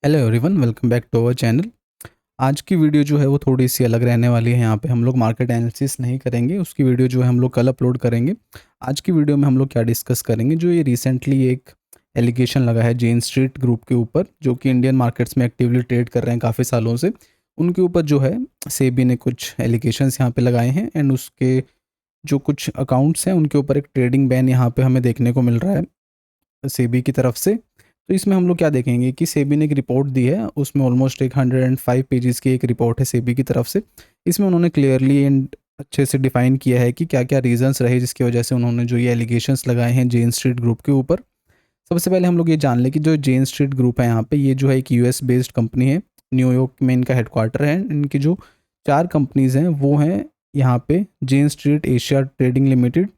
Hello everyone, welcome back to our channel. आज की video जो है वो थोड़ी सी अलग रहने वाली है। यहाँ पे हम लोग मार्केट एनालिसिस नहीं करेंगे, उसकी वीडियो जो है हम लोग कल अपलोड करेंगे। आज की वीडियो में हम लोग क्या डिस्कस करेंगे, जो ये रिसेंटली एक एलिगेशन लगा है जेन स्ट्रीट ग्रुप के ऊपर, जो कि इंडियन मार्केट्स में एक्टिवली ट्रेड कर रहे हैं काफ़ी सालों से। उनके ऊपर जो है सेबी ने कुछ एलिगेशंस यहाँ पे लगाए हैं, एंड उसके जो कुछ अकाउंट्स हैं उनके ऊपर एक ट्रेडिंग बैन यहाँ पे हमें देखने को मिल रहा है सेबी की तरफ से। तो इसमें हम लोग क्या देखेंगे कि सेबी ने एक रिपोर्ट दी है, उसमें ऑलमोस्ट एक 105 पेजेस की एक रिपोर्ट है सेबी की तरफ से। इसमें उन्होंने क्लियरली एंड अच्छे से डिफाइन किया है कि क्या क्या रीजंस रहे जिसकी वजह से उन्होंने जो ये एलिगेशंस लगाए हैं जेन स्ट्रीट ग्रुप के ऊपर। सबसे पहले हम लोग ये जान लें कि जो जेन स्ट्रीट ग्रुप है यहाँ पे, ये जो है एक यूएस बेस्ड कंपनी है। न्यूयॉर्क में इनका हेडक्वार्टर है। इनकी जो चार कंपनीज हैं वो हैं यहाँ पे जेन स्ट्रीट एशिया ट्रेडिंग लिमिटेड,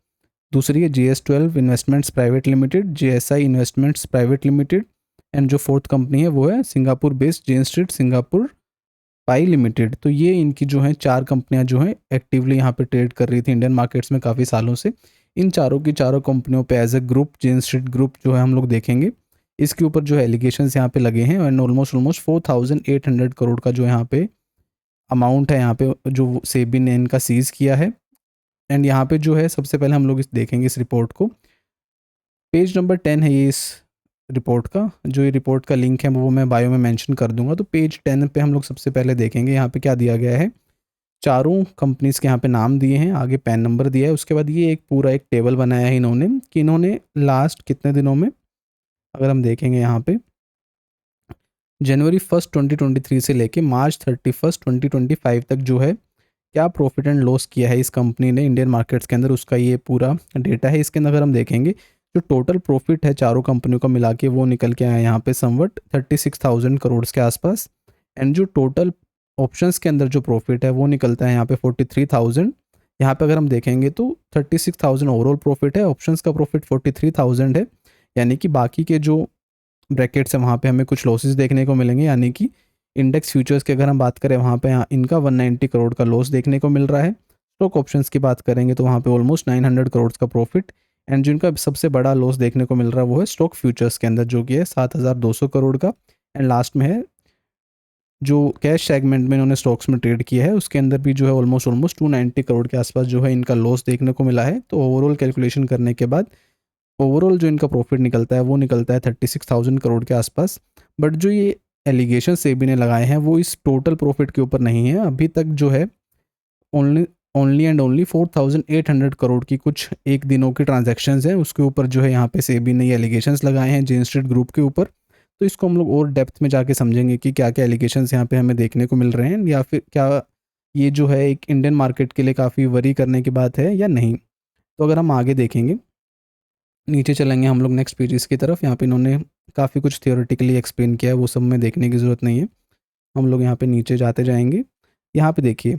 दूसरी है JS12 investments private limited, JSI investments private limited, and जो फोर्थ कंपनी है वो है सिंगापुर बेस्ड जेन स्ट्रीट सिंगापुर पाई लिमिटेड। तो ये इनकी जो है चार कंपनियां जो हैं एक्टिवली यहाँ पे ट्रेड कर रही थी इंडियन मार्केट्स में काफ़ी सालों से। इन चारों की चारों कंपनियों पे as a group Jane Street group जो है हम लोग देखेंगे। इसके ऊपर जो है एलिगेशंस यहाँ पे लगे हैं, एंड ऑलमोस्ट 4800 करोड़ का जो यहाँ पे अमाउंट है यहाँ पे जो सेबी ने इनका सीज किया है। एंड यहाँ पे जो है सबसे पहले हम लोग इस देखेंगे इस रिपोर्ट को। पेज नंबर 10 है ये इस रिपोर्ट का। जो ये रिपोर्ट का लिंक है वो मैं बायो में मेंशन कर दूंगा। तो पेज 10 पे हम लोग सबसे पहले देखेंगे यहाँ पे क्या दिया गया है। चारों कंपनीज के यहाँ पे नाम दिए हैं, आगे पैन नंबर दिया है। उसके बाद ये एक पूरा एक टेबल बनाया है इन्होंने कि इन्होंने लास्ट कितने दिनों में, अगर हम देखेंगे यहाँ पे, जनवरी 1 2023 से लेके March 31 2025 तक जो है क्या प्रॉफिट एंड लॉस किया है इस कंपनी ने इंडियन मार्केट्स के अंदर, उसका ये पूरा डेटा है। इसके अंदर अगर हम देखेंगे जो टोटल प्रॉफिट है चारों कंपनियों का मिला के वो निकल के आया यहाँ पे समवट 36,000 करोड़ के आसपास। एंड जो टोटल ऑप्शंस के अंदर जो प्रॉफिट है वो निकलता है यहाँ पे 43,000। यहाँ पे अगर हम देखेंगे तो 36,000 ओवरऑल प्रॉफिट है, ऑप्शंस का प्रॉफिट 43,000 है। यानी कि बाकी के जो ब्रैकेट्स है वहाँ पे हमें कुछ लॉसेस देखने को मिलेंगे। यानी कि इंडेक्स फ्यूचर्स की अगर हम बात करें वहाँ पे इनका 190 करोड़ का लॉस देखने को मिल रहा है। स्टॉक ऑप्शंस की बात करेंगे तो वहाँ पे ऑलमोस्ट 900 करोड़ का प्रॉफिट। एंड जिनका सबसे बड़ा लॉस देखने को मिल रहा है वो है स्टॉक फ्यूचर्स के अंदर, जो कि है 7,200 करोड़ का। एंड लास्ट में है जो कैश सेगमेंट में इन्होंने स्टॉक्स में ट्रेड किया है उसके अंदर भी जो है ऑलमोस्ट 290 करोड़ के आसपास जो है इनका लॉस देखने को मिला है। तो ओवरऑल कैलकुलेशन करने के बाद ओवरऑल जो इनका प्रॉफिट निकलता है वो निकलता है 36,000 करोड़ के आसपास। बट जो ये एलिगेशन सेबी ने लगाए हैं वो इस टोटल प्रॉफिट के ऊपर नहीं है। अभी तक जो है only only and only 4,800 crore की कुछ एक दिनों की ट्रांजैक्शंस हैं, उसके ऊपर जो है यहाँ पे सेबी ने ये एलिगेशंस लगाए हैं जेन स्ट्रीट ग्रुप के ऊपर। तो इसको हम लोग और डेप्थ में जाके समझेंगे कि क्या क्या एलिगेशंस यहाँ पे हमें देखने को मिल रहे हैं, या फिर क्या ये जो है एक इंडियन मार्केट के लिए काफ़ी वरी करने की बात है या नहीं। तो अगर हम आगे देखेंगे, नीचे चलेंगे हम लोग नेक्स्ट पेजेस की तरफ। यहाँ पे इन्होंने काफ़ी कुछ थियोरेटिकली एक्सप्लेन किया है, वो सब में देखने की ज़रूरत नहीं है। हम लोग यहाँ पे नीचे जाते जाएंगे। यहाँ पे देखिए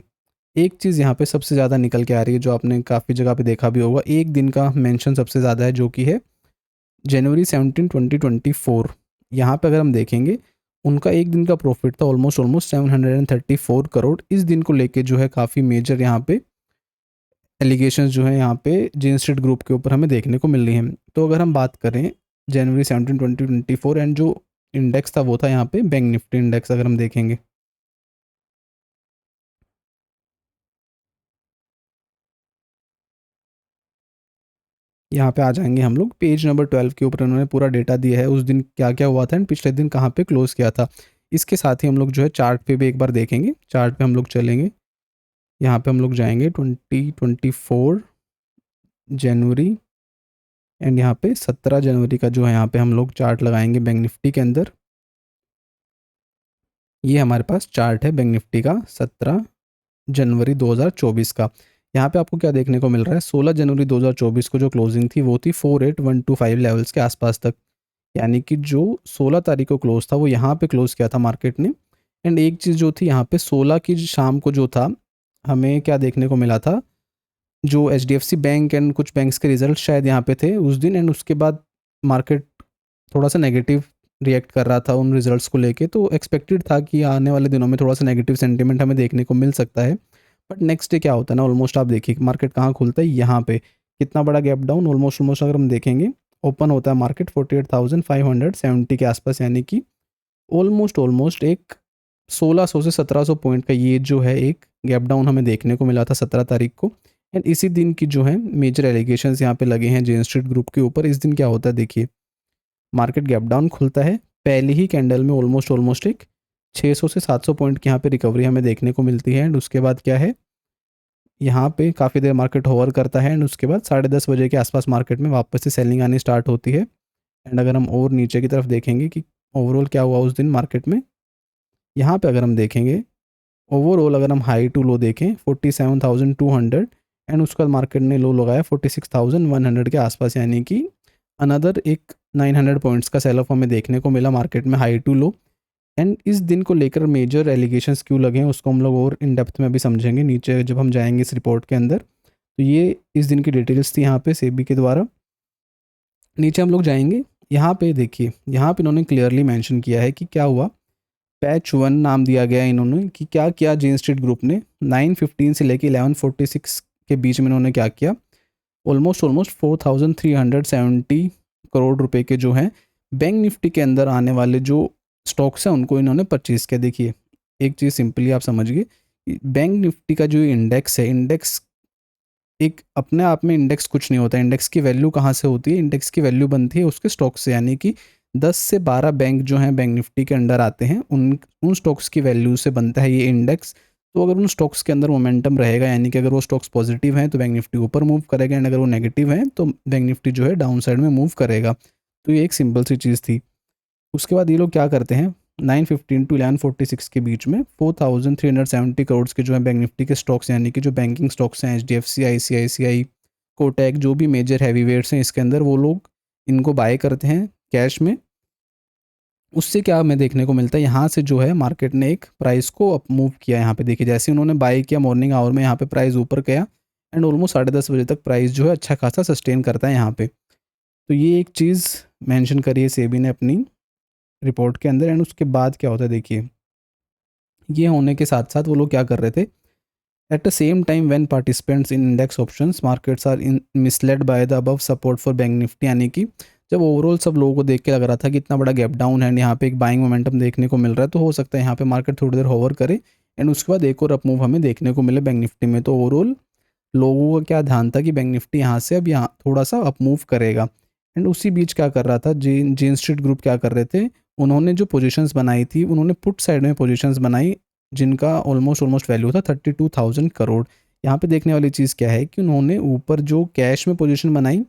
एक चीज़ यहाँ पे सबसे ज़्यादा निकल के आ रही है, जो आपने काफ़ी जगह पे देखा भी होगा। एक दिन का मेंशन सबसे ज़्यादा है, जो कि है January 17 2024। यहाँ पे अगर हम देखेंगे उनका एक दिन का प्रॉफिट था ऑलमोस्ट 734 करोड़। इस दिन को लेके जो है काफ़ी मेजर यहाँ पे एलिगेशंस जो है यहाँ पे जेन स्ट्रीट ग्रुप के ऊपर हमें देखने को मिल रही हैं। तो अगर हम बात करें January 17 2024, एंड जो इंडेक्स था वो था यहाँ पे बैंक निफ्टी इंडेक्स। अगर हम देखेंगे यहाँ पे आ जाएंगे हम लोग पेज नंबर 12 के ऊपर, उन्होंने पूरा डेटा दिया है उस दिन क्या क्या हुआ था एंड पिछले दिन कहाँ पे क्लोज किया था। इसके साथ ही हम लोग जो है चार्ट पे भी एक बार देखेंगे। चार्ट पे हम लोग चलेंगे, यहाँ पे हम लोग जाएंगे 2024 जनवरी, एंड यहाँ पे 17 जनवरी का जो है यहाँ पे हम लोग चार्ट लगाएंगे बैंक निफ्टी के अंदर। ये हमारे पास चार्ट है बैंक निफ्टी का 17 जनवरी 2024 का। यहाँ पे आपको क्या देखने को मिल रहा है, 16 जनवरी 2024 को जो क्लोजिंग थी वो थी 48,125 लेवल्स के आसपास तक। यानी कि जो 16 तारीख को क्लोज था वो यहाँ पे क्लोज किया था मार्केट ने। एंड एक चीज़ जो थी यहाँ पे 16 की शाम को जो था, हमें क्या देखने को मिला था, जो HDFC बैंक एंड कुछ बैंक्स के रिजल्ट शायद यहाँ पे थे उस दिन। एंड उसके बाद मार्केट थोड़ा सा नेगेटिव रिएक्ट कर रहा था उन रिजल्ट्स को लेके। तो एक्सपेक्टेड था कि आने वाले दिनों में थोड़ा सा नेगेटिव सेंटीमेंट हमें देखने को मिल सकता है। बट नेक्स्ट डे क्या होता है ना, ऑलमोस्ट आप देखिए मार्केट कहाँ खुलता है, यहाँ पे कितना बड़ा गैप डाउन ऑलमोस्ट अगर हम देखेंगे ओपन होता है मार्केट 48,570 के आसपास। यानी कि ऑलमोस्ट एक 1600 से 1700 पॉइंट का ये जो है एक गैप डाउन हमें देखने को मिला था 17 तारीख को। एंड इसी दिन की जो है मेजर एलिगेशंस यहाँ पे लगे हैं जेन स्ट्रीट ग्रुप के ऊपर। इस दिन क्या होता है देखिए, मार्केट गैप डाउन खुलता है, पहली ही कैंडल में ऑलमोस्ट एक 600 से 700 पॉइंट की यहाँ पे रिकवरी हमें देखने को मिलती है। एंड उसके बाद क्या है, यहाँ पे काफ़ी देर मार्केट होवर करता है एंड उसके बाद 10:30 बजे के आसपास मार्केट में वापस से सेलिंग आनी स्टार्ट होती है। एंड अगर हम और नीचे की तरफ देखेंगे कि ओवरऑल क्या हुआ उस दिन मार्केट में, यहाँ पे अगर हम देखेंगे ओवरऑल, अगर हम हाई टू लो देखें 47,200 एंड उसका मार्केट ने लो लगाया 46,100 के आसपास, यानी कि अनदर एक 900 पॉइंट्स का सेल ऑफ हमें देखने को मिला मार्केट में हाई टू लो। एंड इस दिन को लेकर मेजर एलिगेशंस क्यों लगे हैं उसको हम लोग और इन डेप्थ में अभी समझेंगे नीचे जब हम जाएंगे इस रिपोर्ट के अंदर। तो ये इस दिन की डिटेल्स थी यहाँ पे सेबी के द्वारा। नीचे हम लोग जाएंगे, यहाँ पे देखिए, यहाँ पे इन्होंने क्लियरली मेंशन किया है कि क्या हुआ। पैच 1 नाम दिया गया है इन्होंने कि क्या किया जेन स्ट्रीट ग्रुप ने 9:15 से लेके 11:46 के बीच में इन्होंने क्या किया, ऑलमोस्ट 4,370 करोड़ रुपए के जो हैं बैंक निफ्टी के अंदर आने वाले जो स्टॉक्स हैं उनको इन्होंने परचेज किया। देखिए एक चीज़ सिंपली आप समझिए, बैंक निफ्टी का जो इंडेक्स है, इंडेक्स एक अपने आप में इंडेक्स कुछ नहीं होता। इंडेक्स की वैल्यू कहाँ से होती है, इंडेक्स की वैल्यू बनती है उसके स्टॉक से, यानी कि 10 से 12 बैंक जो हैं बैंक निफ्टी के अंडर आते हैं, उन स्टॉक्स की वैल्यू से बनता है ये इंडेक्स। तो अगर उन स्टॉक्स के अंदर मोमेंटम रहेगा, यानी कि अगर वो स्टॉक्स पॉजिटिव हैं तो बैंक निफ्टी ऊपर मूव करेगा एंड अगर वो नेगेटिव हैं तो बैंक निफ्टी जो है डाउन साइड में मूव करेगा। तो ये एक सिंपल सी चीज़ थी। उसके बाद ये लोग क्या करते हैं, 9:15 टू 11:46 के बीच में 4,370 करोड़ के जो है बैंक निफ्टी के स्टॉक्स, यानी कि जो बैंकिंग स्टॉक्स हैं HDFC, ICICI, कोटक, जो भी मेजर हैवी वेट्स हैं इसके अंदर, वो लोग इनको बाय करते हैं कैश में। उससे क्या हमें देखने को मिलता है, यहाँ से जो है मार्केट ने एक प्राइस को अप मूव किया। यहाँ पे देखिए जैसे उन्होंने बाय किया मॉर्निंग आवर में, यहाँ पे प्राइस ऊपर गया एंड ऑलमोस्ट 10:30 बजे तक प्राइस जो है अच्छा खासा सस्टेन करता है यहाँ पे। तो ये एक चीज़ मेंशन करी है सेबी ने अपनी रिपोर्ट के अंदर। एंड उसके बाद क्या होता है देखिए, ये होने के साथ साथ वो लोग क्या कर रहे थे, at the same time when participants in index options markets are in misled by the above support for Bank Nifty, यानी कि जब ओवरऑल सब लोगों को देख के लग रहा था कि इतना बड़ा गैप डाउन है एंड यहाँ पे एक बाइंग मोमेंटम देखने को मिल रहा है, तो हो सकता है यहाँ पे मार्केट थोड़ी देर होवर करे एंड उसके बाद एक और अप मूव हमें देखने को मिले बैंक निफ्टी में। तो ओवरऑल लोगों का क्या ध्यान था कि बैंक निफ्टी यहाँ से अब यहाँ थोड़ा सा अप मूव करेगा। एंड उसी बीच क्या कर रहा था जेन स्ट्रीट ग्रुप, क्या कर रहे थे, उन्होंने जो पोजीशंस बनाई थी उन्होंने पुट साइड में पोजीशंस बनाई जिनका ऑलमोस्ट वैल्यू था 32,000 करोड़। यहाँ पे देखने वाली चीज़ क्या है कि उन्होंने ऊपर जो कैश में पोजीशन बनाई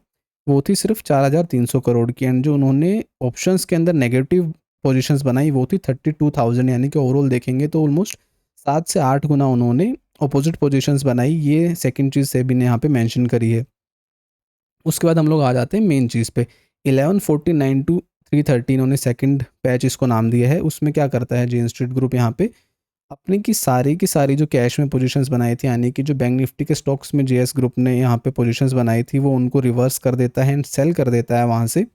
वो थी सिर्फ 4,300 करोड़ की एंड जो उन्होंने ऑप्शंस के अंदर नेगेटिव पोजीशंस बनाई वो थी 32,000, यानी कि ओवरऑल देखेंगे तो ऑलमोस्ट 7 से 8 गुना उन्होंने अपोजिट पोजीशंस बनाई। ये सेकंड चीज़ सेबी ने यहाँ पे मेंशन करी है। उसके बाद हम लोग आ जाते हैं मेन चीज़ पे, 11:49 टू 3:30 इन्होंने सेकंड पैच इसको नाम दिया है। उसमें क्या करता है जेन स्ट्रीट ग्रुप, यहाँ पे अपनी की सारी जो कैश में पोजीशंस बनाई थी, यानी कि जो बैंक निफ्टी के स्टॉक्स में जेएस ग्रुप ने यहाँ पे पोजीशंस बनाई थी वो उनको रिवर्स कर देता है एंड सेल कर देता है वहाँ से।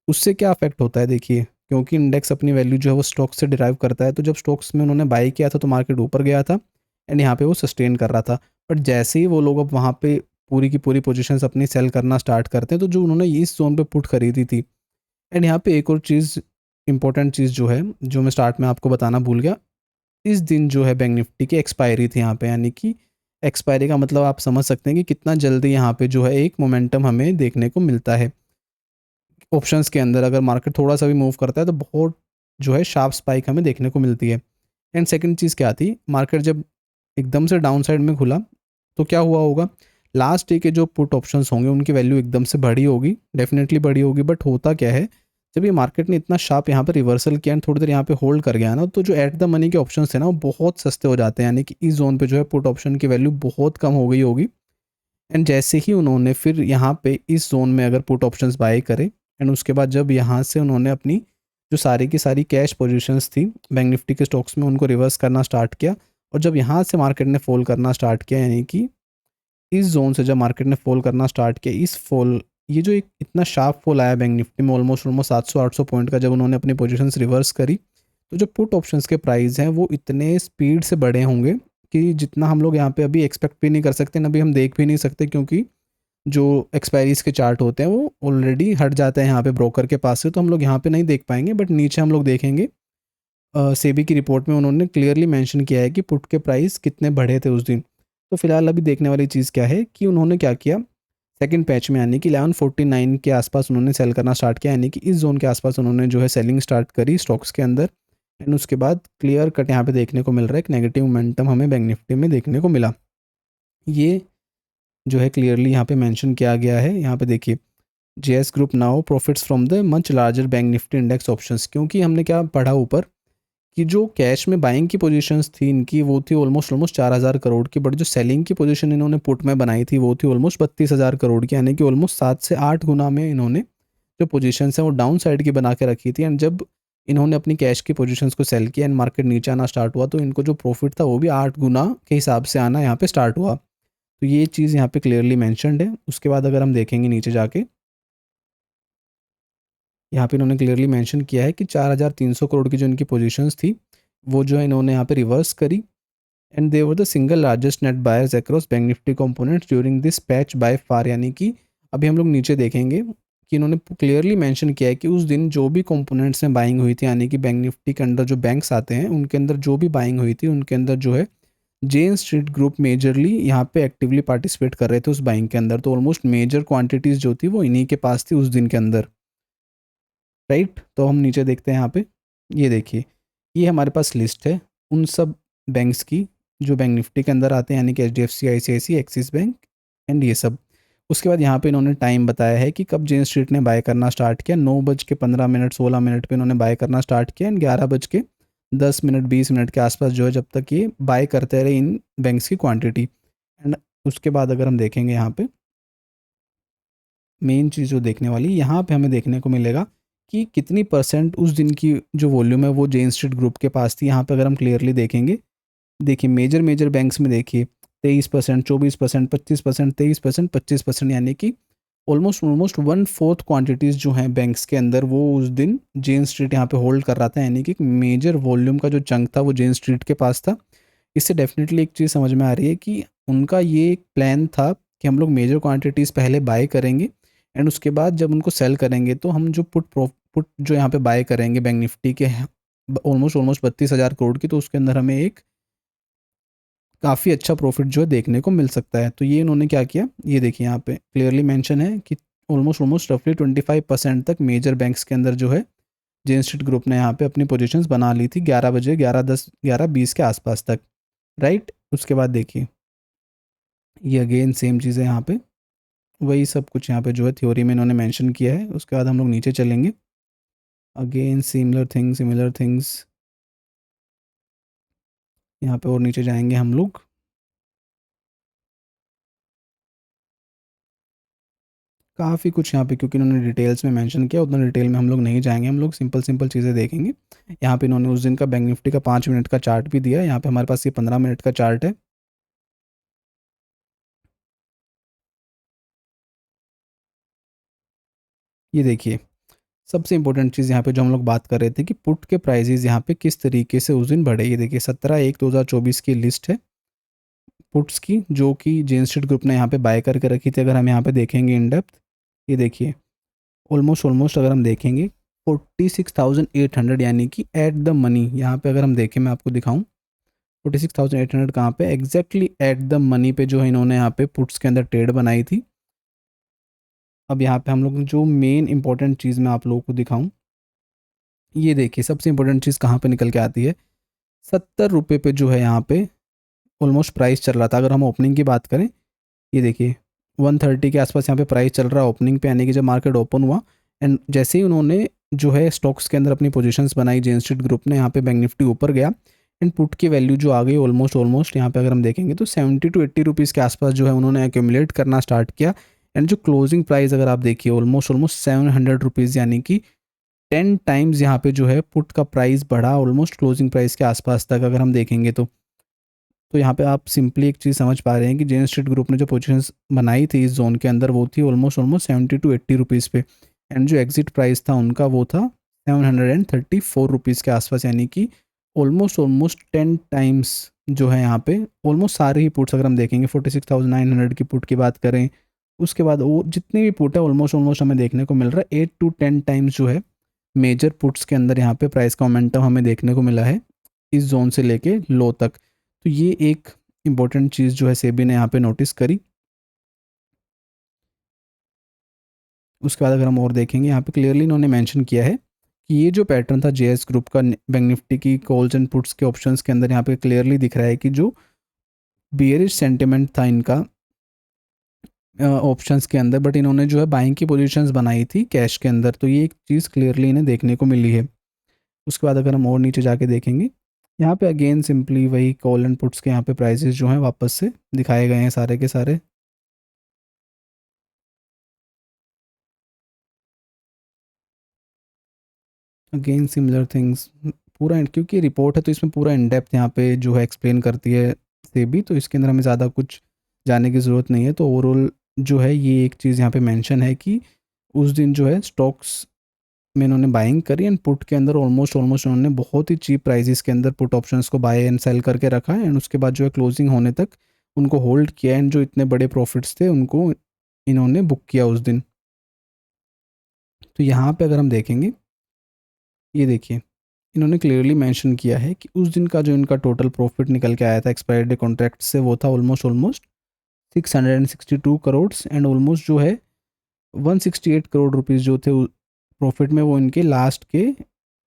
उससे क्या अफेक्ट होता है देखिए, क्योंकि इंडेक्स अपनी वैल्यू जो है वो स्टॉक से डिराइव करता है, तो जब स्टॉक्स में उन्होंने बाई किया था तो मार्केट ऊपर गया था एंड यहाँ पे वो सस्टेन कर रहा था। बट जैसे ही वो लोग अब वहाँ पे पूरी की पूरी पोजीशंस अपनी सेल करना स्टार्ट करते हैं, तो जो उन्होंने इस जोन पे पुट खरीदी थी। एंड यहाँ पे एक और चीज़, इंपॉर्टेंट चीज़ जो है जो मैं स्टार्ट में आपको बताना भूल गया, इस दिन जो है बैंक निफ्टी की एक्सपायरी थी यहाँ पे, यानी कि एक्सपायरी का मतलब आप समझ सकते हैं कि कितना जल्दी यहाँ पे जो है एक मोमेंटम हमें देखने को मिलता है ऑप्शंस के अंदर। अगर मार्केट थोड़ा सा भी मूव करता है तो बहुत जो है शार्प स्पाइक हमें देखने को मिलती है। एंड सेकंड चीज़ क्या थी, मार्केट जब एकदम से डाउन साइड में खुला तो क्या हुआ होगा, लास्ट डे के जो पुट ऑप्शंस होंगे उनकी वैल्यू एकदम से बढ़ी होगी, डेफिनेटली बढ़ी होगी। बट होता क्या है, जब ये मार्केट ने इतना शार्प यहाँ पे रिवर्सल किया एंड थोड़ी देर यहाँ पे होल्ड कर गया ना, तो जो एट द मनी के ऑप्शंस थे ना वो बहुत सस्ते हो जाते हैं, यानी कि इस जोन पे जो है पुट ऑप्शन की वैल्यू बहुत कम हो गई होगी। एंड जैसे ही उन्होंने फिर यहाँ पे इस जोन में अगर पुट ऑप्शंस बाय करे एंड उसके बाद जब यहाँ से उन्होंने अपनी जो सारी की सारी कैश पोजीशंस थी बैंक निफ्टी के स्टॉक्स में उनको रिवर्स करना स्टार्ट किया, और जब यहाँ से मार्केट ने फॉल करना स्टार्ट किया, यानी कि इस जोन से जब मार्केट ने फॉल करना स्टार्ट किया, इस फॉल, ये जो एक इतना शार्प फॉल आया बैंक निफ्टी में ऑलमोस्ट 700-800 पॉइंट का, जब उन्होंने अपनी पोजीशंस रिवर्स करी, तो जो पुट ऑप्शंस के प्राइस हैं वो इतने स्पीड से बढ़े होंगे कि जितना हम लोग यहाँ पे अभी एक्सपेक्ट भी नहीं कर सकते, ना भी हम देख भी नहीं सकते, क्योंकि जो एक्सपायरीज़ के चार्ट होते हैं वो ऑलरेडी हट जाते हैं यहाँ पे ब्रोकर के पास से, तो हम लोग यहाँ पे नहीं देख पाएंगे, बट नीचे हम लोग देखेंगे सेबी की रिपोर्ट में उन्होंने क्लियरली मेंशन किया है कि पुट के प्राइस कितने बढ़े थे उस दिन। तो फिलहाल अभी देखने वाली चीज़ क्या है कि उन्होंने क्या किया, सेकंड पैच में यानी कि 1149 के आसपास उन्होंने सेल करना स्टार्ट किया, यानी कि इस जोन के आसपास उन्होंने जो है सेलिंग स्टार्ट करी स्टॉक्स के अंदर। एंड उसके बाद क्लियर कट यहाँ पे देखने को मिल रहा है एक नेगेटिव मोमेंटम हमें बैंक निफ्टी में देखने को मिला। ये जो है क्लियरली यहाँ पे मेंशन किया गया है। यहाँ पे देखिए, JS group now profits from the much larger bank Nifty index options, क्योंकि हमने क्या पढ़ा ऊपर कि जो कैश में बाइंग की पोजीशंस थी इनकी वो थी ऑलमोस्ट 4,000 करोड़ की, बट जो सेलिंग की पोजीशन इन्होंने पुट में बनाई थी वो थी ऑलमोस्ट 32,000 करोड़ की, यानी कि ऑलमोस्ट 7 से 8 गुना में इन्होंने जो पोजीशंस हैं वो डाउन साइड की बना के रखी थी। एंड जब इन्होंने अपनी कैश की पोजीशंस को सेल किया एंड मार्केट नीचे आना स्टार्ट हुआ, तो इनको जो प्रॉफिट था वो भी 8 गुना के हिसाब से आना यहाँ पे स्टार्ट हुआ। तो ये चीज़ यहाँ पे क्लियरली मैंशनड है। उसके बाद अगर हम देखेंगे नीचे जाके, यहाँ पे इन्होंने क्लियरली मेंशन किया है कि 4,300 करोड़ की जो इनकी पोजीशंस थी वो जो है इन्होंने यहाँ पे रिवर्स करी। And they were the single largest net buyers across bank Nifty components during this patch by far, यानी कि अभी हम लोग नीचे देखेंगे कि इन्होंने क्लियरली मेंशन किया है कि उस दिन जो भी कंपोनेंट्स में बाइंग हुई थी, यानी कि बैंक निफ्टी के अंदर जो बैंक्स आते हैं उनके अंदर जो भी बाइंग हुई थी उनके अंदर जो है जेन स्ट्रीट ग्रुप मेजरली यहाँ पे एक्टिवली पार्टिसिपेट कर रहे थे उस बाइंग के अंदर। तो ऑलमोस्ट मेजर क्वांटिटीज़ जो थी वो इन्हीं के पास थी उस दिन के अंदर, राइट। तो हम नीचे देखते हैं यहाँ पे, ये देखिए ये हमारे पास लिस्ट है उन सब बैंक्स की जो बैंक निफ्टी के अंदर आते हैं, यानी कि HDFC, ICICI, axis bank and ये सब। उसके बाद यहाँ पे इन्होंने टाइम बताया है कि कब जेन स्ट्रीट ने बाय करना स्टार्ट किया। 9:15 16 पे इन्होंने बाय करना स्टार्ट किया एंड 11:10 20 के आसपास जो है जब तक ये बाय करते रहे इन बैंक्स की क्वान्टिटी। एंड उसके बाद अगर हम देखेंगे यहाँ पे मेन चीज़ जो देखने वाली यहाँ पे हमें देखने को मिलेगा कि कितनी परसेंट उस दिन की जो वॉल्यूम है वो जेन स्ट्रीट ग्रुप के पास थी। यहाँ पे अगर हम क्लियरली देखेंगे, देखिए मेजर मेजर बैंक्स में देखिए 23%, 24%, 25%, 23%, 25%, यानी कि ऑलमोस्ट 1/4 क्वांटिटीज़ जो हैं बैंक्स के अंदर वो उस दिन जेन स्ट्रीट यहाँ पे होल्ड कर रहा था, यानी कि एक मेजर वॉल्यूम का जो चंक था वो जेन स्ट्रीट के पास था। इससे डेफिनेटली एक चीज़ समझ में आ रही है कि उनका ये एक प्लान था कि हम लोग मेजर क्वांटिटीज़ पहले बाय करेंगे एंड उसके बाद जब उनको सेल करेंगे तो हम जो पुट जो यहाँ पे बाय करेंगे बैंक निफ्टी के ऑलमोस्ट 32,000 करोड़ की, तो उसके अंदर हमें एक काफ़ी अच्छा प्रॉफिट जो है देखने को मिल सकता है। तो ये इन्होंने क्या किया, ये देखिए यहाँ पे क्लियरली मेंशन है कि ऑलमोस्ट रफली 25% तक मेजर बैंक्स के अंदर जो है जेन स्ट्रीट ग्रुप ने यहाँ पे अपनी पोजीशंस बना ली थी 11 बजे, 11:10 11:20 के आसपास तक, राइट। उसके बाद देखिए ये अगेन सेम चीज़ है, यहाँ पे वही सब कुछ यहाँ पे जो है थ्योरी में इन्होंने मेंशन किया है। उसके बाद हम लोग नीचे चलेंगे, अगेन सिमिलर थिंग्स यहाँ पे और नीचे जाएंगे हम लोग। काफ़ी कुछ यहाँ पे क्योंकि इन्होंने डिटेल्स में मेंशन किया, उतना डिटेल में हम लोग नहीं जाएंगे, हम लोग सिंपल सिंपल चीज़ें देखेंगे। यहाँ पे इन्होंने उस दिन का बैंक निफ्टी का 5 मिनट का चार्ट भी दिया है। यहाँ पे हमारे पास ये 15 मिनट का चार्ट है। ये देखिए सबसे इंपॉर्टेंट चीज़ यहाँ पे जो हम लोग बात कर रहे थे कि पुट के प्राइजेज यहाँ पे किस तरीके से उस दिन बढ़े। ये देखिए 17/1/2024 की लिस्ट है पुट्स की जो कि जेन स्ट्रीट ग्रुप ने यहाँ पे बाय करके रखी थी। अगर हम यहाँ पे देखेंगे इन डेप्थ, ये देखिए ऑलमोस्ट अगर हम देखेंगे 46,800, यानी कि एट द मनी। यहाँ पे अगर हम देखें मैं आपको दिखाऊं 46,800 कहाँ पे एग्जैक्टली एट द मनी पे जो है इन्होंने यहाँ पे पुट्स के अंदर ट्रेड बनाई थी। अब यहाँ पे हम लोग जो मेन इंपॉर्टेंट चीज़ मैं आप लोगों को दिखाऊं, ये देखिए सबसे इंपॉर्टेंट चीज़ कहाँ पे निकल के आती है। 70 रुपये पे जो है यहाँ पे ऑलमोस्ट प्राइस चल रहा था। अगर हम ओपनिंग की बात करें, ये देखिए 130 के आसपास यहाँ पे प्राइस चल रहा है ओपनिंग पे, यानी कि जब मार्केट ओपन हुआ एंड जैसे ही उन्होंने जो है स्टॉक्स के अंदर अपनी पोजीशंस बनाई जेन स्ट्रीट ग्रुप ने, यहाँ पे बैंक निफ्टी ऊपर गया एंड पुट की वैल्यू जो आ गई ऑलमोस्ट यहाँ पे अगर हम देखेंगे तो 70 to 80 रुपीज़ के आसपास जो है उन्होंने एक्यूमुलेट करना स्टार्ट किया। एंड जो क्लोजिंग प्राइस अगर आप देखिए ऑलमोस्ट 700 रुपीज़, यानी कि 10 टाइम्स यहाँ पे जो है पुट का प्राइस बढ़ा ऑलमोस्ट क्लोजिंग प्राइस के आसपास तक अगर हम देखेंगे तो यहाँ पे आप सिंपली एक चीज़ समझ पा रहे हैं कि जेन स्ट्रीट ग्रुप ने जो पोजीशंस बनाई थी इस जोन के अंदर वो थी ऑलमोस्ट 70 to 80 रुपीज़ पे एंड जो एग्जिट प्राइस था उनका वो था 734 रुपीज़ के आसपास, यानी कि ऑलमोस्ट 10 टाइम्स जो है यहाँ पे ऑलमोस्ट सारे ही पुट्स अगर हम देखेंगे 46,900 की पुट की बात करें, उसके बाद वो जितने भी पुट है ऑलमोस्ट ऑलमोस्ट हमें देखने को मिल रहा है 8 to 10 टाइम्स जो है मेजर पुट्स के अंदर यहाँ पे प्राइस का मोमेंटम हमें देखने को मिला है इस जोन से लेके लो तक। तो ये एक इम्पॉर्टेंट चीज़ जो है सेबी ने यहाँ पे नोटिस करी। उसके बाद अगर हम और देखेंगे यहाँ पे क्लियरली इन्होंने मेंशन किया है कि ये जो पैटर्न था जेएस ग्रुप का बैंक निफ्टी की कॉल्स एंड पुट्स के ऑप्शंस के अंदर यहाँ पे क्लियरली दिख रहा है कि जो बियरिश सेंटिमेंट था इनका ऑप्शंस के अंदर, बट इन्होंने जो है बाइंग की पोजीशंस बनाई थी कैश के अंदर, तो ये एक चीज़ क्लियरली इन्हें देखने को मिली है। उसके बाद अगर हम और नीचे जाके देखेंगे यहाँ पे अगेन सिंपली वही कॉल एंड पुट्स के यहाँ पे प्राइसेस जो हैं वापस से दिखाए गए हैं सारे के सारे। अगेन सिमिलर थिंग्स पूरा क्योंकि रिपोर्ट है तो इसमें पूरा इन डेप्थ यहाँ पे जो है एक्सप्लेन करती है सेबी, तो इसके अंदर हमें ज़्यादा कुछ जानने की ज़रूरत नहीं है। तो ओवरऑल जो है ये एक चीज़ यहाँ पे मेंशन है कि उस दिन जो है स्टॉक्स में इन्होंने बाइंग करी एंड पुट के अंदर ऑलमोस्ट ऑलमोस्ट उन्होंने बहुत ही चीप प्राइसेस के अंदर पुट ऑप्शंस को बाय एंड सेल करके रखा है एंड उसके बाद जो है क्लोजिंग होने तक उनको होल्ड किया एंड जो इतने बड़े प्रॉफिट्स थे उनको इन्होंने बुक किया उस दिन। तो यहाँ पे अगर हम देखेंगे ये देखिए इन्होंने क्लियरली मेंशन किया है कि उस दिन का जो इनका टोटल प्रॉफिट निकल के आया था एक्सपायरी डे कॉन्ट्रैक्ट से वो था ऑलमोस्ट 662 करोड़ एंड ऑलमोस्ट जो है 168 करोड़ रुपीज़ जो थे प्रॉफिट में वो इनके लास्ट के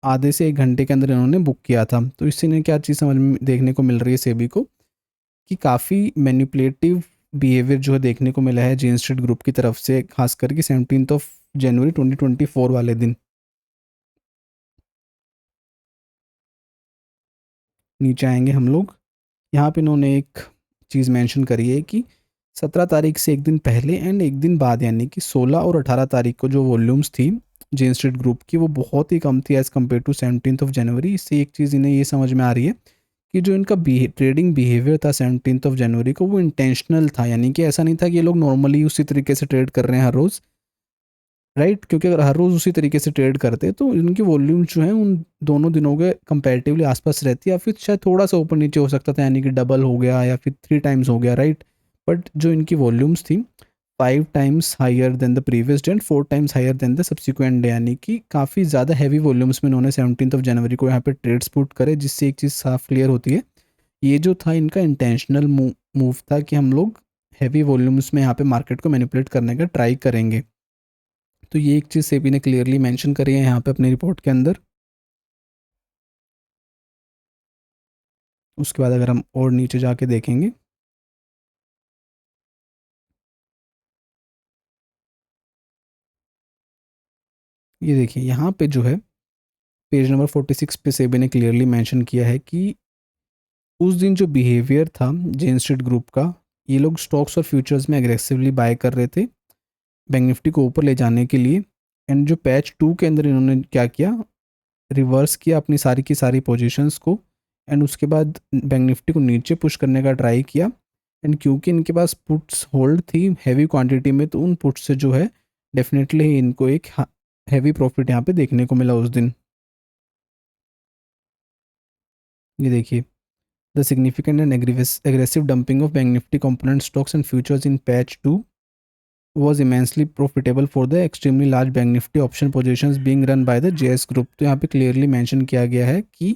आधे से 1 घंटे के अंदर इन्होंने बुक किया था। तो इससे इन्हें क्या चीज़ समझ में देखने को मिल रही है सेबी को कि काफ़ी मैनिपुलेटिव बिहेवियर जो है देखने को मिला है जेन स्ट्रीट ग्रुप की तरफ से, खास करके 17 जनवरी 2024 वाले दिन। नीचे आएंगे हम लोग, यहाँ पे इन्होंने एक चीज़ मेंशन करी है कि 17 तारीख से एक दिन पहले एंड एक दिन बाद यानी कि 16 और 18 तारीख को जो वॉल्यूम्स थी जेन स्ट्रीट ग्रुप की वो बहुत ही कम थी एज़ कम्पेयर टू 17 जनवरी। इससे एक चीज़ इन्हें ये समझ में आ रही है कि जो इनका ट्रेडिंग बिहेवियर था 17 जनवरी को वो इंटेंशनल था, यानी कि ऐसा नहीं था कि ये लोग नॉर्मली उसी तरीके से ट्रेड कर रहे हैं हर रोज़, राइट। क्योंकि अगर हर रोज़ उसी तरीके से ट्रेड करते तो इनकी वॉल्यूम जो है उन दोनों दिनों के कंपैरेटिवली आसपास रहती या फिर शायद थोड़ा सा ऊपर नीचे हो सकता था, यानी कि डबल हो गया या फिर 3 टाइम्स हो गया, राइट। बट जो इनकी वॉल्यूम्स थी 5 times higher than the previous day and 4 times higher than the subsequent day, यानी कि काफ़ी ज़्यादा हैवी वॉल्यूम्स में इन्होंने 17 जनवरी को यहाँ पे ट्रेड्स पुट करे, जिससे एक चीज़ साफ क्लियर होती है ये जो था इनका इंटेंशनल मूव था कि हम लोग हैवी वॉल्यूम्स में यहाँ पे मार्केट को मैनिपुलेट करने का ट्राई करेंगे। तो ये एक चीज़ सेबी ने क्लियरली मेंशन करी है यहाँ पे अपनी रिपोर्ट के अंदर। उसके बाद अगर हम और नीचे जाके देखेंगे ये देखिए यहाँ पे जो है पेज नंबर 46 पे सेबी ने क्लियरली मेंशन किया है कि उस दिन जो बिहेवियर था जेन स्ट्रीट ग्रुप का, ये लोग स्टॉक्स और फ्यूचर्स में एग्रेसिवली बाय कर रहे थे बैंक निफ्टी को ऊपर ले जाने के लिए। एंड जो पैच 2 के अंदर इन्होंने क्या किया, रिवर्स किया अपनी सारी की सारी पोजीशंस को एंड उसके बाद बैंक निफ्टी को नीचे पुश करने का ट्राई किया। एंड क्योंकि इनके पास पुट्स होल्ड थी हैवी क्वांटिटी में, तो उन पुट्स से जो है डेफिनेटली इनको एक हैवी प्रॉफिट यहाँ पे देखने को मिला उस दिन। ये देखिए the significant and aggressive dumping of bank Nifty component stocks and futures in patch 2 was immensely profitable for the extremely large bank nifty option positions being run by the JS group। तो यहाँ पे clearly mention किया गया है कि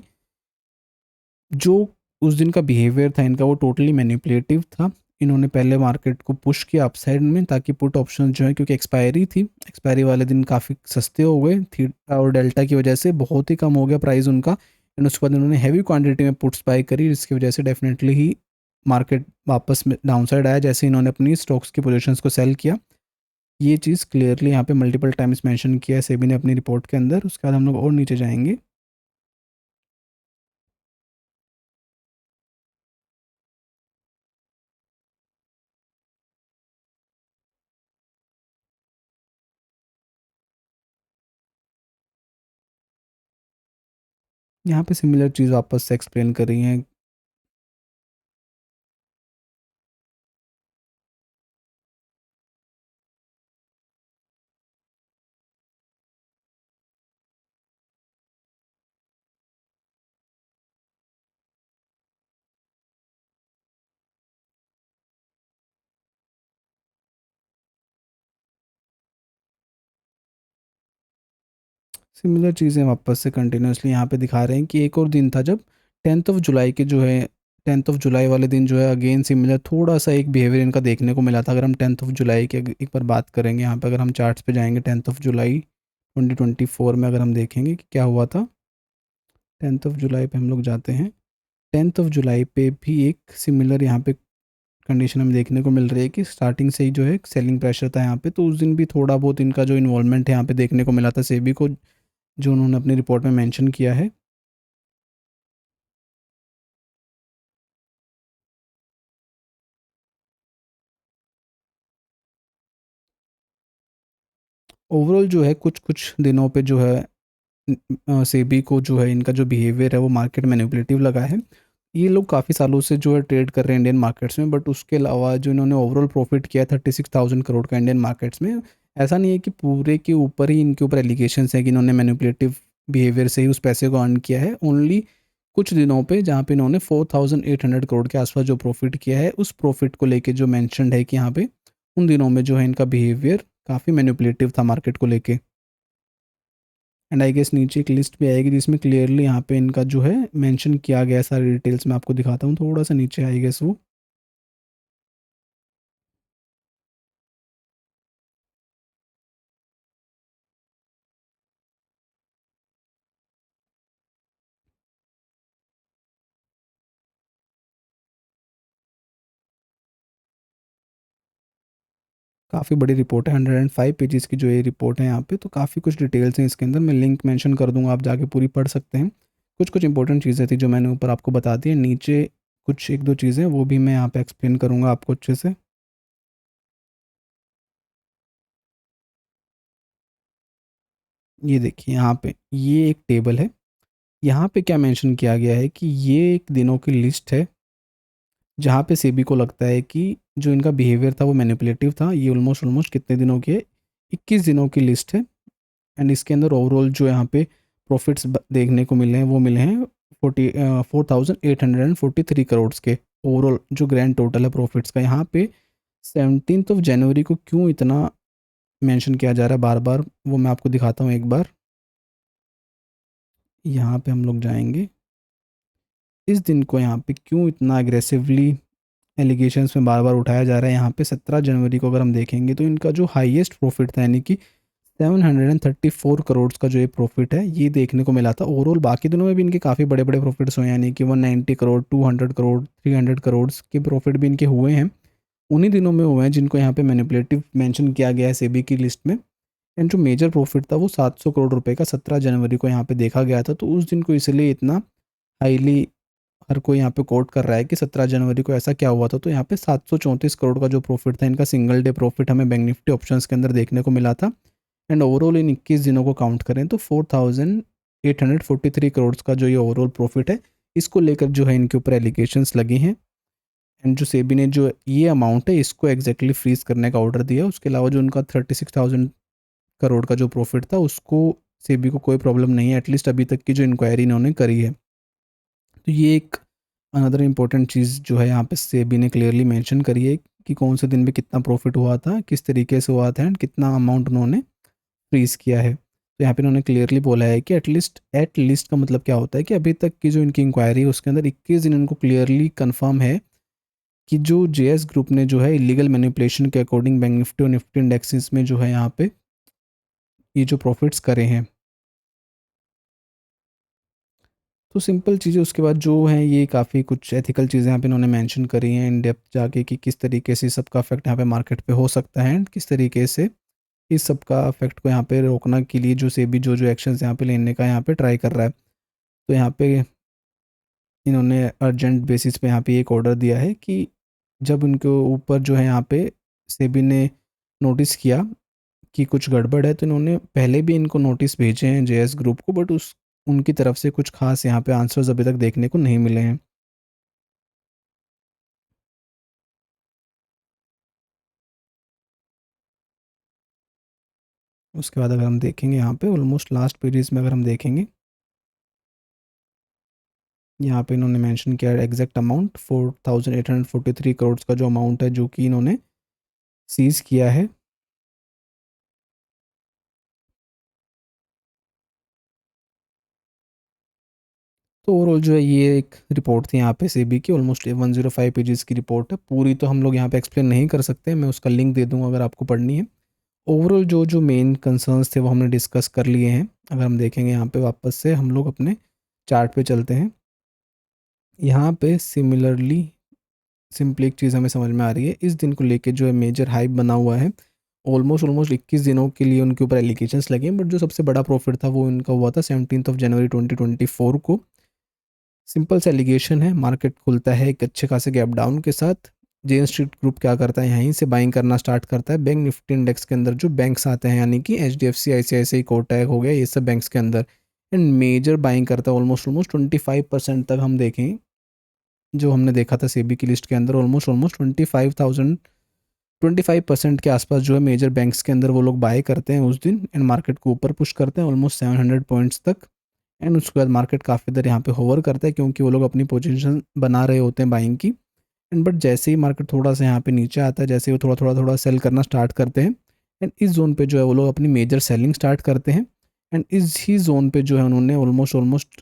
जो उस दिन का बिहेवियर था इनका वो टोटली मैनिपुलेटिव था। इन्होंने पहले मार्केट को पुश किया अपसाइड में ताकि पुट ऑप्शन जो है, क्योंकि एक्सपायरी थी, एक्सपायरी वाले दिन काफ़ी सस्ते हो गए थीटा और डेल्टा की वजह से बहुत ही कम हो गया प्राइस उनका। एंड उसके बाद इन्होंने हैवी क्वांटिटी में पुट्स बाई करी, जिसकी वजह से डेफिनेटली ही मार्केट वापस में डाउन साइड आया जैसे इन्होंने अपनी स्टॉक्स की पोजीशंस को सेल किया। ये चीज़ क्लियरली यहाँ पे मल्टीपल टाइम्स मेंशन किया है सेबी ने अपनी रिपोर्ट के अंदर। उसके बाद हम लोग और नीचे जाएंगे यहाँ पे सिमिलर चीज़ वापस से एक्सप्लेन कर रही हैं। सिमिलर चीज़ें वापस से कंटिन्यूसली यहाँ पे दिखा रहे हैं कि एक और दिन था जब 10 जुलाई के जो है 10 जुलाई वाले दिन जो है अगेन सिमिलर थोड़ा सा एक बिहेवियर इनका देखने को मिला था। अगर हम 10 जुलाई की एक बार बात करेंगे यहाँ पे, अगर हम चार्ट्स पे जाएंगे 10 जुलाई 2024 में अगर हम देखेंगे कि क्या हुआ था। 10 जुलाई पे हम लोग जाते हैं। 10 जुलाई पे भी एक सिमिलर यहाँ पे कंडीशन हमें देखने को मिल रही है कि स्टार्टिंग से ही जो है सेलिंग प्रेशर था यहाँ पे। तो उस दिन भी थोड़ा बहुत इनका जो इन्वॉल्वमेंट है यहाँ पे देखने को मिला था सेबी को, जो उन्होंने अपनी रिपोर्ट में मेंशन किया है। ओवरऑल जो है कुछ कुछ दिनों पे जो है सेबी को जो है इनका जो बिहेवियर है वो मार्केट मैनिपुलेटिव लगा है। ये लोग काफ़ी सालों से जो है ट्रेड कर रहे हैं इंडियन मार्केट्स में, बट उसके अलावा जो इन्होंने ओवरऑल प्रॉफिट किया 36,000 करोड़ का इंडियन मार्केट्स में, ऐसा नहीं है कि पूरे के ऊपर ही इनके ऊपर एलिगेशंस है कि इन्होंने मैनिपुलेटिव बिहेवियर से ही उस पैसे को अर्न किया है। ओनली कुछ दिनों पे जहाँ पे इन्होंने 4,800 करोड़ के आसपास जो प्रॉफिट किया है, उस प्रॉफिट को लेके जो मैंशनड है कि यहाँ पे उन दिनों में जो है इनका बिहेवियर काफ़ी मैनिपुलेटिव था मार्केट को लेके। एंड आई गेस नीचे एक लिस्ट भी आएगी जिसमें क्लियरली यहाँ पे इनका जो है मेंशन किया गया है, सारी डिटेल्स मैं आपको दिखाता हूँ। थोड़ा सा नीचे आई गेस वो, काफ़ी बड़ी रिपोर्ट है, 105 पेजेस की जो ये रिपोर्ट है यहाँ पे। तो काफ़ी कुछ डिटेल्स हैं इसके अंदर, मैं लिंक मेंशन कर दूंगा, आप जाके पूरी पढ़ सकते हैं। कुछ कुछ इंपॉर्टेंट चीज़ें थी जो मैंने ऊपर आपको बता दी है, नीचे कुछ एक दो चीज़ें वो भी मैं यहाँ पे एक्सप्लेन करूँगा आपको अच्छे से। ये देखिए यहाँ पे ये एक टेबल है। यहाँ पे क्या मेंशन किया गया है कि ये एक दिनों की लिस्ट है जहाँ पे सेबी को लगता है कि जो इनका बिहेवियर था वो मैनिपुलेटिव था। ये ऑलमोस्ट ऑलमोस्ट कितने दिनों की है, 21 दिनों की लिस्ट है। एंड इसके अंदर ओवरऑल जो यहाँ पे प्रॉफिट्स देखने को मिले हैं वो मिले हैं 4,843 करोड़ के। ओवरऑल जो ग्रैंड टोटल है प्रॉफिट्स का, यहाँ पे 17 जनवरी को क्यों इतना मेंशन किया जा रहा है बार बार, वो मैं आपको दिखाता हूँ एक बार। यहाँ पे हम लोग जाएंगे, इस दिन को यहाँ पे क्यों इतना एग्रेसिवली एलिगेशंस में बार बार उठाया जा रहा है। यहाँ पे 17 जनवरी को अगर हम देखेंगे तो इनका जो हाईएस्ट प्रॉफिट था, यानी कि 734 करोड़ का जो ये प्रॉफिट है ये देखने को मिला था। ओवरऑल बाकी दिनों में भी इनके काफ़ी बड़े बड़े प्रॉफिट्स हुए हैं, यानी कि 190 करोड़, 200 करोड़, 300 करोड़ के प्रॉफिट भी इनके हुए हैं। उन्हीं दिनों में हुए हैं जिनको यहाँ पे मैनिपुलेटिव मेंशन किया गया है सेबी की लिस्ट में। एंड जो मेजर प्रॉफिट था वो 700 करोड़ रुपए का 17 जनवरी को यहाँ पे देखा गया था। तो उस दिन को इसलिए इतना हाईली हर कोई यहाँ पे कोट कर रहा है कि 17 जनवरी को ऐसा क्या हुआ था। तो यहाँ पे 734 करोड़ का जो प्रॉफिट था इनका सिंगल डे प्रॉफिट हमें बैंक निफ्टी ऑप्शंस के अंदर देखने को मिला था। एंड ओवरऑल इन 21 दिनों को काउंट करें तो 4,843 करोड़ का जो ये ओवरऑल प्रॉफिट है, इसको लेकर जो है इनके ऊपर एलिगेशंस लगी हैं। एंड जो सेबी ने जो ये अमाउंट है इसको एग्जैक्टली फ्रीज करने का ऑर्डर दिया। उसके अलावा जो उनका 36,000 करोड़ का जो प्रॉफिट था उसको सेबी को कोई प्रॉब्लम नहीं है, एटलीस्ट अभी तक की जो इंक्वायरी इन्होंने करी है। तो ये एक अनदर इम्पोर्टेंट चीज़ जो है यहाँ पे सेबी ने क्लियरली मेंशन करी है कि कौन से दिन में कितना प्रॉफिट हुआ था, किस तरीके से हुआ था, एंड कितना अमाउंट उन्होंने फ्रीज किया है। तो यहाँ पे उन्होंने क्लियरली बोला है कि एट लिस्ट का मतलब क्या होता है कि अभी तक की जो इनकी इंक्वायरी है उसके अंदर 21 दिन इनको क्लियरली कंफर्म है कि जो जेएस ग्रुप ने जो है इलीगल मैनिपुलेशन के अकॉर्डिंग बैंक निफ्टी और निफ्टी इंडेक्सेस में जो है यहाँ पे ये जो प्रॉफिट्स करे हैं। तो सिंपल चीज़ें उसके बाद जो हैं ये काफ़ी कुछ एथिकल चीज़ें यहाँ पे इन्होंने मेंशन करी हैं इन डेप्थ जाके कि किस तरीके से इस सब का इफेक्ट यहाँ पे मार्केट पे हो सकता है, एंड किस तरीके से इस सब का इफेक्ट को यहाँ पे रोकना के लिए जो सेबी जो जो एक्शंस यहाँ पे लेने का यहाँ पे ट्राई कर रहा है। तो यहाँ पे इन्होंने अर्जेंट बेसिस पे यहाँ पे एक ऑर्डर दिया है कि जब उनके ऊपर जो है यहाँ पे सेबी ने नोटिस किया कि कुछ गड़बड़ है, तो इन्होंने पहले भी इनको नोटिस भेजे हैं जेएस ग्रुप को, बट उस उनकी तरफ से कुछ खास यहाँ पे आंसर्स अभी तक देखने को नहीं मिले हैं। उसके बाद अगर हम देखेंगे यहाँ पे ऑलमोस्ट लास्ट पेजेस में अगर हम देखेंगे, यहाँ पे इन्होंने मेंशन किया है एग्जैक्ट अमाउंट 4,843 करोड़ का जो अमाउंट है जो कि इन्होंने सीज किया है। तो ओवरऑल जो है ये एक रिपोर्ट थी यहाँ पे सेबी की, ऑलमोस्ट 105 पेजेस की रिपोर्ट है। पूरी तो हम लोग यहाँ पे एक्सप्लेन नहीं कर सकते, मैं उसका लिंक दे दूँगा अगर आपको पढ़नी है। ओवरऑल जो जो मेन कंसर्न्स थे वो हमने डिस्कस कर लिए हैं। अगर हम देखेंगे यहाँ पे वापस से हम लोग अपने चार्ट पे चलते हैं। यहाँ पे सिमिलरली सिंपली एक चीज़ हमें समझ में आ रही है, इस दिन को लेके जो है मेजर हाइप बना हुआ है। ऑलमोस्ट 21 दिनों के लिए उनके ऊपर एलिगेशंस लगे हैं, बट जो सबसे बड़ा प्रॉफिट था वो इनका हुआ था 17 जनवरी 2024 को। सिंपल सा एलिगेशन है, मार्केट खुलता है एक अच्छे खासे गैप डाउन के साथ। जेन स्ट्रीट ग्रुप क्या करता है, यहीं से बाइंग करना स्टार्ट करता है बैंक निफ्टी इंडेक्स के अंदर जो बैंक्स आते हैं, यानी कि HDFC ICICI कोटक हो गया, ये सब बैंक्स के अंदर। एंड मेजर बाइंग करता है ऑलमोस्ट 25% तक। हम देखें जो हमने देखा था सेबी की लिस्ट के अंदर, ऑलमोस्ट 25% के आसपास जो है मेजर बैंक्स के अंदर वो लोग बाय करते हैं उस दिन, एंड मार्केट को ऊपर पुश करते हैं ऑलमोस्ट 700 पॉइंट्स तक। एंड उसके बाद मार्केट काफ़ी देर यहाँ पे होवर करता है, क्योंकि वो लोग अपनी पोजीशन बना रहे होते हैं बाइंग की। एंड बट जैसे ही मार्केट थोड़ा सा यहाँ पे नीचे आता है, जैसे ही वो थोड़ा थोड़ा सेल करना स्टार्ट करते हैं, एंड इस जोन पे जो है वो लोग अपनी मेजर सेलिंग स्टार्ट करते हैं। एंड इस ही जोन पे जो है उन्होंने ऑलमोस्ट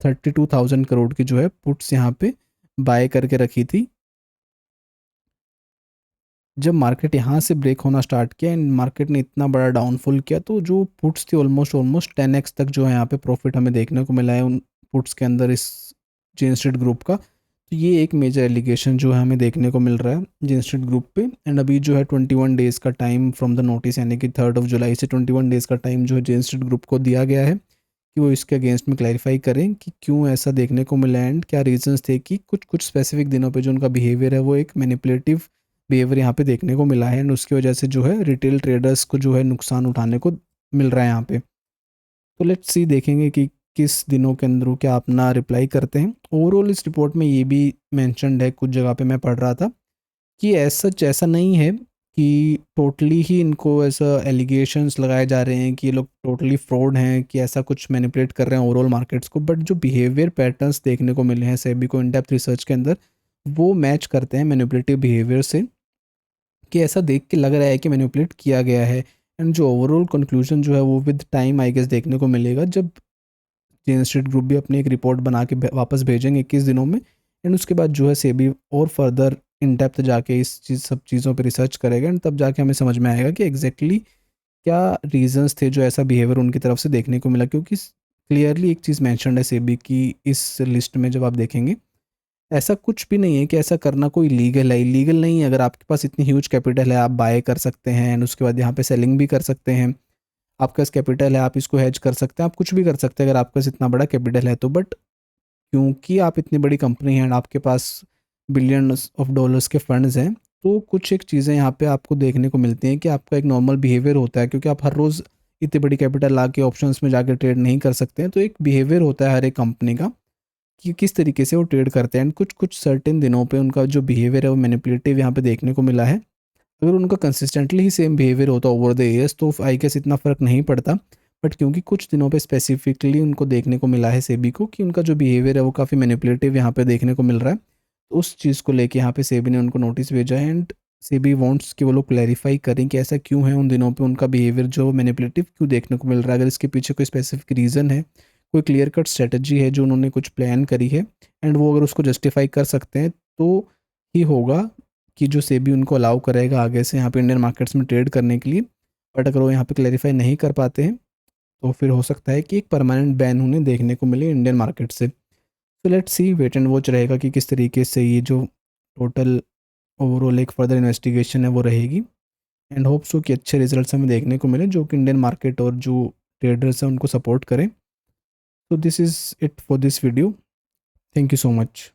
32,000 करोड़ की जो है पुट्स यहाँ पे बाय करके रखी थी। जब मार्केट यहाँ से ब्रेक होना स्टार्ट किया एंड मार्केट ने इतना बड़ा डाउनफॉल किया, तो जो पुट्स थी ऑलमोस्ट 10x तक जो है यहाँ पे प्रॉफिट हमें देखने को मिला है उन पुट्स के अंदर, इस जेन स्ट्रीट ग्रुप का। तो ये एक मेजर एलिगेशन जो है हमें देखने को मिल रहा है जेन स्ट्रीट ग्रुप पे। एंड अभी जो है 21 डेज़ का टाइम फ्रॉम द नोटिस, यानी कि 3 जुलाई से 21 डेज़ का टाइम जो है जेन स्ट्रीट ग्रुप को दिया गया है कि वो इसके अगेंस्ट में क्लैरिफाई करें कि क्यों ऐसा देखने को मिला एंड क्या रीजंस थे कि कुछ कुछ स्पेसिफिक दिनों पे जो उनका बिहेवियर है वो एक मैनिपुलेटिव बिहेवियर यहाँ पे देखने को मिला है, एंड उसकी वजह से जो है रिटेल ट्रेडर्स को जो है नुकसान उठाने को मिल रहा है यहाँ पे। तो लेट्स सी, देखेंगे कि किस दिनों के अंदर वो क्या अपना रिप्लाई करते हैं। ओवरऑल इस रिपोर्ट में ये भी मैंशनड है, कुछ जगह पे मैं पढ़ रहा था कि ऐसा नहीं है कि टोटली ही इनको ऐसा एलिगेशंस लगाए जा रहे हैं कि ये लोग टोटली फ्रॉड हैं, कि ऐसा कुछ मैनिपुलेट कर रहे हैं ओवरऑल मार्केट्स को। बट जो बिहेवियर पैटर्न्स देखने को मिले हैं सेबी को इन डेप्थ रिसर्च के अंदर, वो मैच करते हैं मैनिपुलेटिव बिहेवियर से, कि ऐसा देख के लग रहा है कि मैनिपुलेट किया गया है। एंड जो ओवरऑल कंक्लूजन जो है वो विद टाइम आई गेस देखने को मिलेगा, जब जेन स्ट्रीट ग्रुप भी अपनी एक रिपोर्ट बना के वापस भेजेंगे 21 दिनों में। एंड उसके बाद जो है सेबी और फर्दर इन डेप्थ जाके इस सब चीज़ों पे रिसर्च करेगा, एंड तब जाके हमें समझ में आएगा कि एग्जैक्टली क्या रीजंस थे जो ऐसा बिहेवियर उनकी तरफ से देखने को मिला। क्योंकि क्लियरली एक चीज़ मैंशनड है सेबी की इस लिस्ट में, जब आप देखेंगे ऐसा कुछ भी नहीं है कि ऐसा करना कोई लीगल है, इलीगल नहीं है। अगर आपके पास इतनी ह्यूज कैपिटल है, आप बाय कर सकते हैं एंड उसके बाद यहाँ पे सेलिंग भी कर सकते हैं। आपके पास कैपिटल है, आप इसको हेज कर सकते हैं, आप कुछ भी कर सकते हैं अगर आपके पास इतना बड़ा कैपिटल है तो। बट क्योंकि आप इतनी बड़ी कंपनी हैं एंड आपके पास बिलियंस ऑफ डॉलर्स के फंड्स हैं, तो कुछ एक चीज़ें यहाँ पे आपको देखने को मिलती हैं कि आपका एक नॉर्मल बिहेवियर होता है, क्योंकि आप हर रोज़ इतनी बड़ी कैपिटल ला के ऑप्शंस में जाके ट्रेड नहीं कर सकते हैं। तो एक बिहेवियर होता है हर एक कंपनी का कि किस तरीके से वो ट्रेड करते हैं, एंड कुछ कुछ सर्टेन दिनों पे उनका जो बिहेवियर है वो मैनिपुलेटिव यहाँ पे देखने को मिला है। अगर उनका कंसिस्टेंटली ही सेम बिहेवियर होता ओवर द ईयर्स तो आई गेस इतना फ़र्क नहीं पड़ता। बट क्योंकि कुछ दिनों पे स्पेसिफिकली उनको देखने को मिला है सेबी को कि उनका जो बिहेवियर है वो काफ़ी मैनिपुलेटिव यहाँ पे देखने को मिल रहा है, तो उस चीज़ को लेके यहाँ पे सेबी ने उनको नोटिस भेजा है। एंड सेबी वांट्स कि वो लोग क्लैरिफाई करें कि ऐसा क्यों है, उन दिनों पे उनका बिहेवियर जो मैनिपुलेटिव क्यों देखने को मिल रहा है। अगर इसके पीछे कोई स्पेसिफिक रीज़न है, कोई क्लियर कट स्ट्रेटजी है जो उन्होंने कुछ प्लान करी है, एंड वो अगर उसको जस्टिफाई कर सकते हैं तो ही होगा कि जो सेबी उनको अलाउ करेगा आगे से यहाँ पे इंडियन मार्केट्स में ट्रेड करने के लिए। बट अगर वो यहाँ पे क्लैरिफाई नहीं कर पाते हैं तो फिर हो सकता है कि एक परमानेंट बैन उन्हें देखने को मिले इंडियन मार्केट से। तो let's see, wait and watch रहेगा कि किस तरीके से ये जो टोटल ओवरऑल एक फर्दर इन्वेस्टिगेशन है वो रहेगी। एंड होप सो कि अच्छे रिजल्ट्स हमें देखने को मिले जो कि इंडियन मार्केट और जो ट्रेडर्स हैं उनको सपोर्ट करें। तो this is it for this video. Thank you so much.